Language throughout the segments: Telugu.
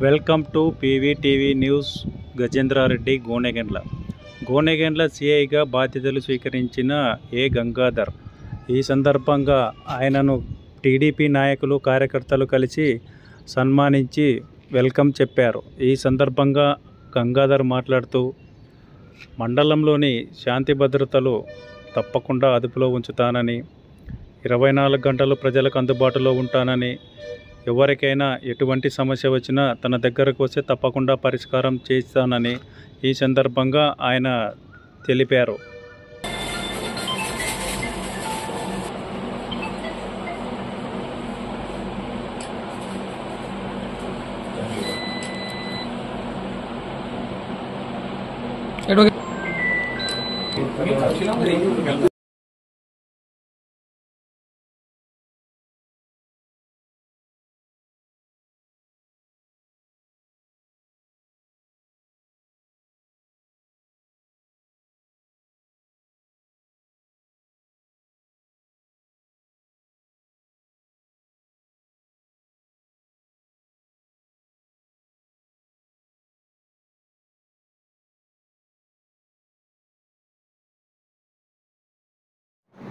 Welcome to పీవీటీవీ news. Gajendra Reddy Gonegandla సిఐగా బాధ్యతలు స్వీకరించిన గంగాధర్. ఈ సందర్భంగా ఆయనను టీడీపీ నాయకులు కార్యకర్తలు కలిసి సన్మానించి వెల్కమ్ చెప్పారు. ఈ సందర్భంగా గంగాధర్ మాట్లాడుతూ మండలంలోని శాంతి భద్రతలు తప్పకుండా అదుపులో ఉంచుతానని, 24 గంటలు ప్రజలకు అందుబాటులో ఉంటానని, ఎవరికైనా ఎటువంటి సమస్య వచ్చినా తన దగ్గరకు వస్తే తప్పకుండా పరిష్కారం చేస్తానని ఈ సందర్భంగా ఆయన తెలిపారు.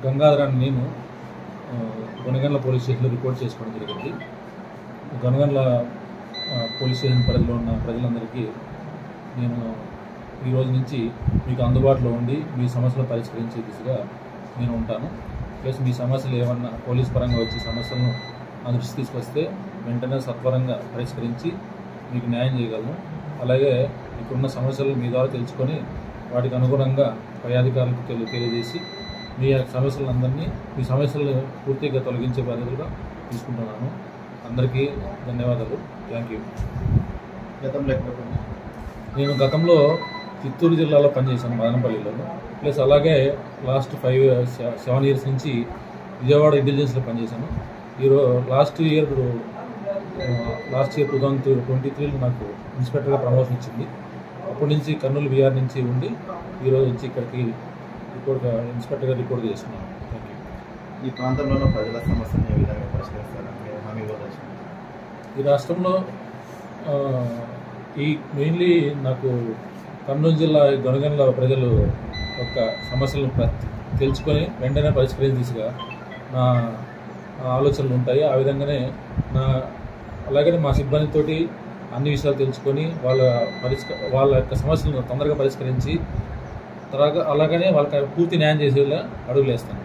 గంగాధర్ అని నేను గొనగండ్ల పోలీస్ స్టేషన్లో రిపోర్ట్ చేసుకోవడం జరిగింది. గొనగండ్ల పోలీస్ స్టేషన్ పరిధిలో ఉన్న ప్రజలందరికీ నేను ఈరోజు నుంచి మీకు అందుబాటులో ఉండి మీ సమస్యలు పరిష్కరించే దిశగా నేను ఉంటాను. ప్లస్ మీ సమస్యలు ఏమన్నా పోలీస్ పరంగా వచ్చే సమస్యలను నా దృష్టి తీసుకొస్తే వెంటనే సత్వరంగా పరిష్కరించి మీకు న్యాయం చేయగలను. అలాగే ఇక్కడున్న సమస్యలు మీ ద్వారా తెలుసుకొని వాటికి అనుగుణంగా పై అధికారులకు తెలియజేసి మీ సమస్యలందరినీ మీ సమస్యలు పూర్తిగా తొలగించే బాధ్యతగా తీసుకుంటున్నాను. అందరికీ ధన్యవాదాలు. Thank you. నేను గతంలో చిత్తూరు జిల్లాలో పనిచేశాను, మదనపల్లిలో. ప్లస్ అలాగే లాస్ట్ 7 ఇయర్స్ నుంచి విజయవాడ ఇంటెలిజెన్స్లో పనిచేశాను. లాస్ట్ ఇయర్ 2023లో నాకు ఇన్స్పెక్టర్గా ప్రమోషన్ ఇచ్చింది. అప్పటి నుంచి కర్నూలు బీఆర్ నుంచి ఉండి ఈరోజు వచ్చి ఇక్కడికి ఇన్స్పెక్టర్గా రిపోర్ట్ చేస్తున్నాను. Thank you. ఈ ప్రాంతంలో ప్రజల సమస్యను ఏ విధంగా పరిష్కరిస్తారని హామీ ఇవ్వవచ్చు? ఈ రాష్ట్రంలో మెయిన్లీ నాకు కర్నూలు జిల్లా గొనగండ్ల ప్రజలు యొక్క సమస్యలను తెలుసుకొని వెంటనే పరిష్కరించే దిశగా నా ఆలోచనలు ఉంటాయి. ఆ విధంగానే అలాగనే మా సిబ్బందితోటి అన్ని విషయాలు తెలుసుకొని వాళ్ళ యొక్క సమస్యలను తొందరగా పరిష్కరించి అలాగనే వాళ్ళకి పూర్తి న్యాయం చేసేలా అడుగులేస్తాను.